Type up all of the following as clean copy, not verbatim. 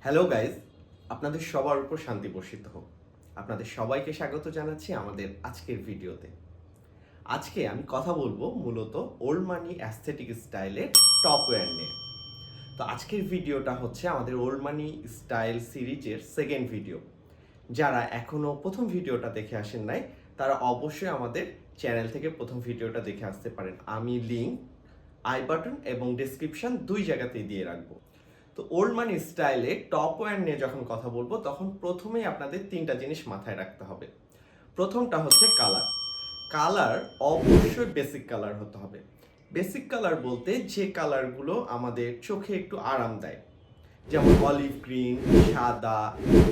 Hello guys, আপনাদের সবার উপর শান্তি বর্ষিত হোক। আপনাদের সবাইকে স্বাগত জানাচ্ছি আমাদের আজকের ভিডিওতে। আজকে আমি কথা বলবো মূলত ওল্ড মানি অ্যাস্থেটিক স্টাইলের টপ ওয়্যার নিয়ে। তো আজকের ভিডিওটা হচ্ছে আমাদের ওল্ড মানি স্টাইল সিরিজের সেকেন্ড ভিডিও। যারা এখনও প্রথম ভিডিওটা দেখে আসেন নাই, তারা অবশ্যই আমাদের চ্যানেল থেকে প্রথম ভিডিওটা দেখে আসতে পারেন। আমি লিঙ্ক আই বাটন এবং ডেসক্রিপশন দুই জায়গাতেই দিয়ে রাখবো। তো ওল্ড মানি স্টাইলে টপ ওয়্যার নিয়ে যখন কথা বলবো তখন প্রথমেই আপনাদের তিনটা জিনিস মাথায় রাখতে হবে। প্রথমটা হচ্ছে কালার। কালার অবশ্যই বেসিক কালার হতে হবে। বেসিক কালার বলতে যে কালারগুলো আমাদের চোখে একটু আরাম দেয়, যেমন অলিভ গ্রিন, সাদা,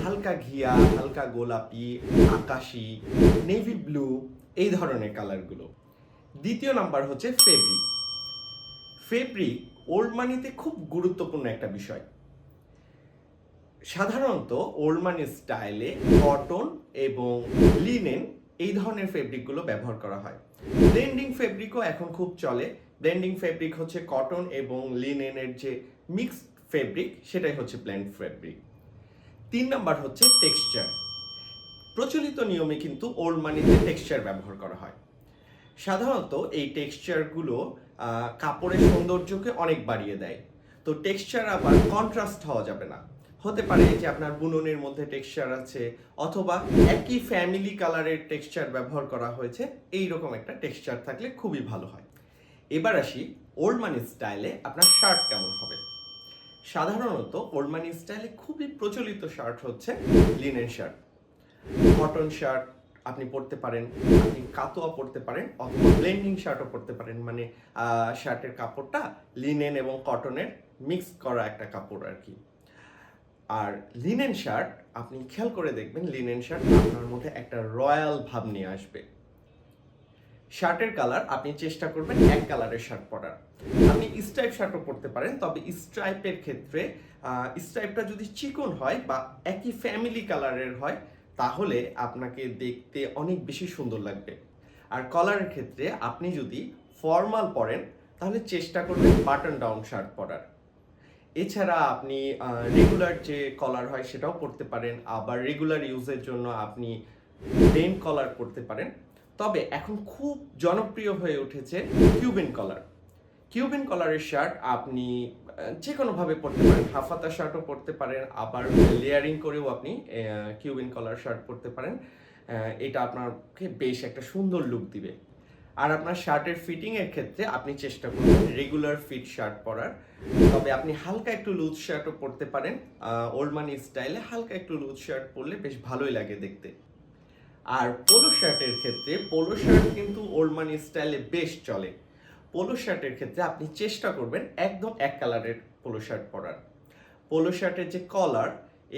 হালকা ঘিয়া, হালকা গোলাপি, আকাশি, নেভি ব্লু, এই ধরনের কালারগুলো। দ্বিতীয় নাম্বার হচ্ছে ফেব্রিক। ফেব্রিক ওল্ড মানিতে খুব গুরুত্বপূর্ণ একটা বিষয়। সাধারণত ওল্ড মানি স্টাইলে কটন এবং লিনেন এই ধরনের ফেব্রিকগুলো ব্যবহার করা হয়। ব্লেন্ডিং ফেব্রিকও এখন খুব চলে। ব্লেন্ডিং ফেব্রিক হচ্ছে কটন এবং লিনেনের যে মিক্সড ফেব্রিক, সেটাই হচ্ছে ব্লেন্ড ফেব্রিক। 3 নাম্বার হচ্ছে টেক্সচার। প্রচলিত নিয়মে কিন্তু ওল্ড মানিতে টেক্সচার ব্যবহার করা হয়। সাধারণত এই টেক্সচারগুলো কাপড়ের সৌন্দর্যকে অনেক বাড়িয়ে দেয়। তো টেক্সচার আবার কন্ট্রাস্ট হওয়া যাবে না। হতে পারে যে আপনার বুননের মধ্যে টেক্সচার আছে, অথবা একই ফ্যামিলি কালারের টেক্সচার ব্যবহার করা হয়েছে, এইরকম একটা টেক্সচার থাকলে খুবই ভালো হয়। এবার আসি ওল্ড মানি স্টাইলে আপনার শার্ট কেমন হবে। সাধারণত ওল্ড মানি স্টাইলে খুবই প্রচলিত শার্ট হচ্ছে লিনেন শার্ট। কটন শার্ট আপনি পরতে পারেন, আপনি কাতোয়া পরতে পারেন, অথবা ব্লেন্ডিং শার্টও পরতে পারেন। মানে শার্টের কাপড়টা লিনেন এবং কটনের মিক্স করা একটা কাপড় আর কি। আর লিনেন শার্ট আপনি খেয়াল করে দেখবেন, লিনেন শার্ট আপনার মধ্যে একটা রয়্যাল ভাব নিয়ে আসবে। শার্টের কালার আপনি চেষ্টা করবেন এক কালারের শার্ট পরার। আপনি স্ট্রাইপ শার্টও পরতে পারেন, তবে স্ট্রাইপের ক্ষেত্রে স্ট্রাইপটা যদি চিকন হয় বা একই ফ্যামিলি কালারের হয়, তাহলে আপনাকে দেখতে অনেক বেশি সুন্দর লাগবে। আর কলারের ক্ষেত্রে আপনি যদি ফর্মাল পরেন, তাহলে চেষ্টা করবেন বাটন ডাউন শার্ট পরার। এছাড়া আপনি রেগুলার যে কলার হয় সেটাও পরতে পারেন, আবার রেগুলার ইউজের জন্য আপনি প্লেন কলার পরতে পারেন। তবে এখন খুব জনপ্রিয় হয়ে উঠেছে কিউবেন কলার। কিউবেন কলারের শার্ট আপনি যে কোনোভাবে পরতে পারেন, হাফাতা শার্টও পরতে পারেন, আবার লেয়ারিং করেও আপনি কিউবেন কলার শার্ট পরতে পারেন। এটা আপনাকে বেশ একটা সুন্দর লুক দিবে। আর আপনার শার্টের ফিটিংয়ের ক্ষেত্রে আপনি চেষ্টা করবেন রেগুলার ফিট শার্ট পরার। তবে আপনি হালকা একটু লুজ শার্টও পরতে পারেন। ওল্ড মানি স্টাইলে হালকা একটু লুজ শার্ট পরলে বেশ ভালোই লাগে দেখতে। আর পোলো শার্টের ক্ষেত্রে, পোলো শার্ট কিন্তু ওল্ড মানি স্টাইলে বেশ চলে। পোলো শার্টের ক্ষেত্রে আপনি চেষ্টা করবেন একদম এক কালারের পোলো শার্ট পরার। পোলো শার্টের যে কলার,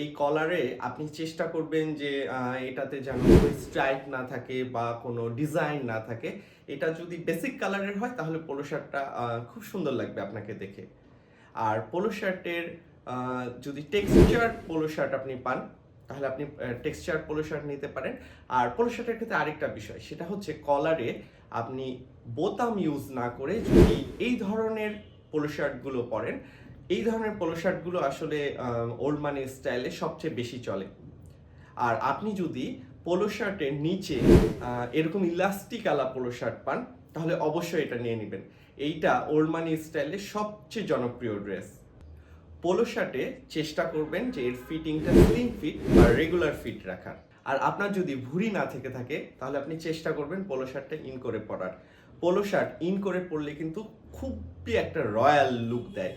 এই কলারে আপনি চেষ্টা করবেন যে এটাতে যেন কোনো স্ট্রাইপ না থাকে বা কোনো ডিজাইন না থাকে। এটা যদি বেসিক কালারের হয়, তাহলে পোলো শার্টটা খুব সুন্দর লাগবে আপনাকে দেখে। আর পোলো শার্টের যদি টেক্সচার পোলো শার্ট আপনি পান, তাহলে আপনি টেক্সচার পোলো শার্ট নিতে পারেন। আর পোলো শার্টের ক্ষেত্রে আরেকটা বিষয়, সেটা হচ্ছে কলারে আপনি বোতাম ইউজ না করে যদি এই ধরনের পোলো শার্টগুলো পরেন, এই ধরনের পোলো শার্টগুলো আসলে ওল্ড মানি স্টাইলে সবচেয়ে বেশি চলে। আর আপনি যদি পোলো শার্টের নিচে এরকম ইলাস্টিক আলা পোলো শার্ট পান, তাহলে অবশ্যই এটা নিয়ে নেবেন। এইটা ওল্ড মানি স্টাইলে সবচেয়ে জনপ্রিয় ড্রেস। পোলো শার্টে চেষ্টা করবেন যে এর ফিটিংটা স্লিম ফিট বা রেগুলার ফিট রাখার। আর আপনার যদি ভুঁড়ি না থেকে থাকে, তাহলে আপনি চেষ্টা করবেন পোলো শার্টটা ইন করে পরার। পোলো শার্ট ইন করে পরলে কিন্তু খুবই একটা রয়্যাল লুক দেয়।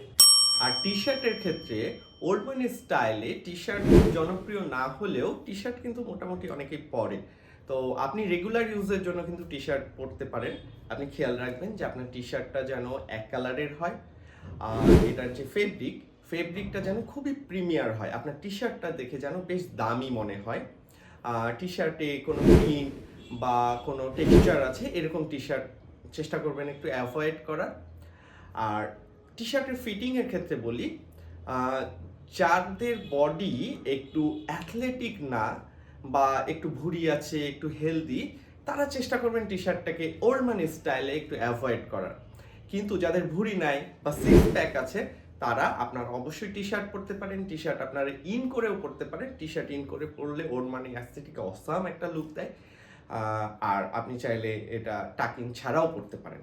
আর টি শার্টের ক্ষেত্রে ওল্ড মানি স্টাইলে টি শার্ট জনপ্রিয় না হলেও টি শার্ট কিন্তু মোটামুটি অনেকেই পরে। তো আপনি রেগুলার ইউজের জন্য কিন্তু টি শার্ট পরতে পারেন। আপনি খেয়াল রাখবেন যে আপনার টি শার্টটা যেন এক কালারের হয়, আর এটার যে ফেব্রিকটা যেন খুবই প্রিমিয়ার হয়, আপনার টি শার্টটা দেখে যেন বেশ দামি মনে হয়। টি শার্টে কোনো প্রিন্ট বা কোনো টেক্সচার আছে এরকম টি শার্ট চেষ্টা করবেন একটু অ্যাভয়েড করার। আর টি শার্টের ফিটিংয়ের ক্ষেত্রে বলি, যাদের বডি একটু অ্যাথলেটিক না বা একটু ভুঁড়ি আছে, একটু হেলদি, তারা চেষ্টা করবেন টি শার্টটাকে ওল্ড মানি স্টাইলে একটু অ্যাভয়েড করার। কিন্তু যাদের ভুঁড়ি নাই বা সিক্স প্যাক আছে, তারা আপনার অবশ্যই টি শার্ট পরতে পারেন, টি শার্ট আপনারা ইন করেও পরতে পারেন। টি শার্ট ইন করে পরলে ওর মানে অ্যাস্থেটিক অসাম একটা লুক দেয়। আর আপনি চাইলে এটা টাকিং ছাড়াও পরতে পারেন।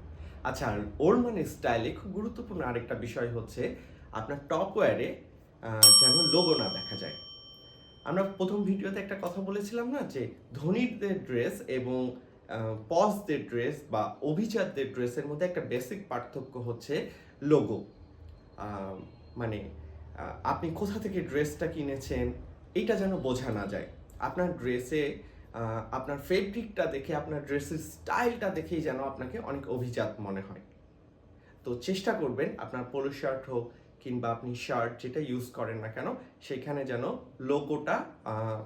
আচ্ছা, আর ওর মানে স্টাইলে খুব গুরুত্বপূর্ণ আরেকটা বিষয় হচ্ছে আপনার টপ ওয়্যারে যেন লোগো না দেখা যায়। আমরা প্রথম ভিডিওতে একটা কথা বলেছিলাম না যে ধনীদের ড্রেস এবং পশদের ড্রেস বা অভিজাতদের ড্রেসের মধ্যে একটা বেসিক পার্থক্য হচ্ছে লোগো। মানে আপনি কোথা থেকে ড্রেসটা কিনেছেন এইটা যেন বোঝা না যায়। আপনার ড্রেসে আপনার ফেব্রিকটা দেখে, আপনার ড্রেসের স্টাইলটা দেখেই যেন আপনাকে অনেক অভিজাত মনে হয়। তো চেষ্টা করবেন আপনার পোলো শার্ট হোক কিংবা আপনি শার্ট যেটা ইউজ করেন না কেন, সেখানে যেন লোগোটা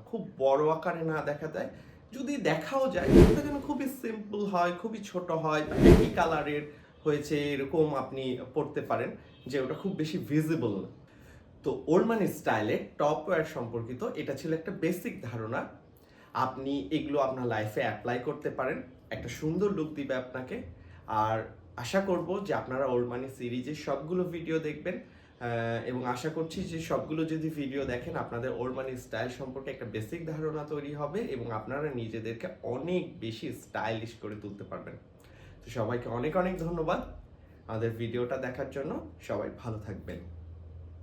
খুব বড় আকারে না দেখা দেয়। যদি দেখাও যায় সেটা যেন খুবই সিম্পল হয়, খুবই ছোট হয়, বা একই কালারের হয়েছে এরকম আপনি পড়তে পারেন, যে ওটা খুব বেশি ভিজিবল না। তো ওরমানি স্টাইলে টপ ওয়্যার সম্পর্কিত এটা ছিল একটা বেসিক ধারণা। আপনি এগুলো আপনার লাইফে অ্যাপ্লাই করতে পারেন, একটা সুন্দর লুক দিবে আপনাকে। আর আশা করব যে আপনারা ওল্ড মানি সিরিজের সবগুলো ভিডিও দেখবেন, এবং আশা করছি যে সবগুলো যদি ভিডিও দেখেন আপনাদের ওল্ড মানি স্টাইল সম্পর্কে একটা বেসিক ধারণা তৈরি হবে এবং আপনারা নিজেদেরকে অনেক বেশি স্টাইলিশ করে তুলতে পারবেন। তো সবাইকে অনেক অনেক ধন্যবাদ আমাদের ভিডিওটা দেখার জন্য। সবাই ভালো থাকবেন।